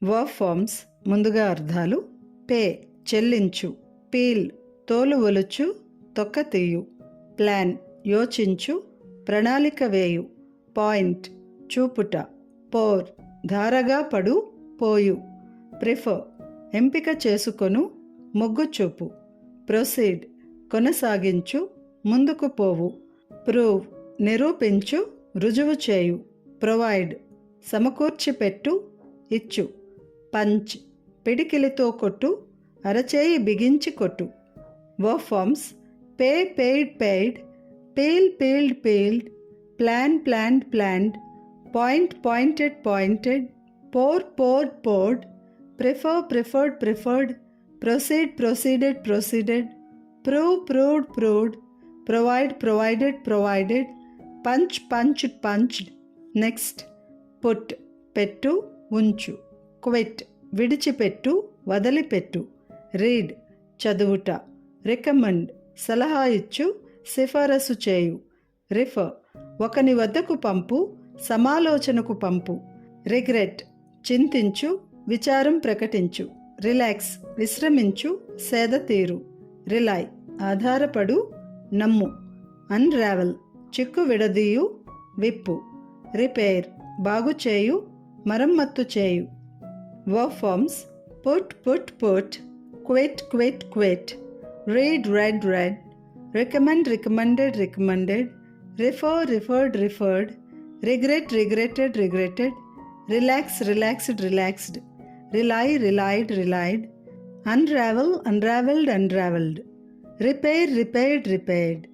Verb forms ముందుగా అర్థాలు. Pay చెల్లించు, పీల్ తోలు ఒలుచు తొక్క తీయు, ప్లాన్ యోచించు ప్రణాళిక వేయు, పాయింట్ చూపుట, పోర్ ధారగా పడు పోయు, ప్రిఫర్ ఎంపిక చేసుకొను మొగ్గు చూపు, ప్రొసీడ్ కొనసాగించు ముందుకు పోవు, ప్రూవ్ నిరూపించు రుజువు చేయు, ప్రొవైడ్ సమకూర్చి పెట్టు ఇచ్చు, పంచ్ పిడికిలితో కొట్టు అరచేయి బిగించి కొట్టు. Verb forms pay paid paid, peel peeled peeled, plan planned planned, point pointed pointed, pour poured poured, prefer preferred preferred, proceed proceeded proceeded, prove proved proved, provide provided provided, punch punched punched. Next put పెట్టు ఉంచు, quit విడిచిపెట్టు వదిలిపెట్టు, read చదువుట, recommend సలహా ఇచ్చు సిఫారసు చేయు, refer ఒకని వద్దకు పంపు సమాలోచనకు పంపు, రిగ్రెట్ చింతించు విచారం ప్రకటించు, రిలాక్స్ విశ్రమించు సేద తీరు, రిలై ఆధారపడు నమ్ము, అన్రావెల్ చిక్కు విడదీయు విప్పు, రిపేర్ బాగు చేయు మరమ్మత్తు చేయు. Verb forms put put put, quit quit quit, read read read, recommend recommended recommended, refer referred referred, regret regretted regretted, relax relaxed relaxed, rely relied relied, unravel unravelled unravelled, repair repaired repaired.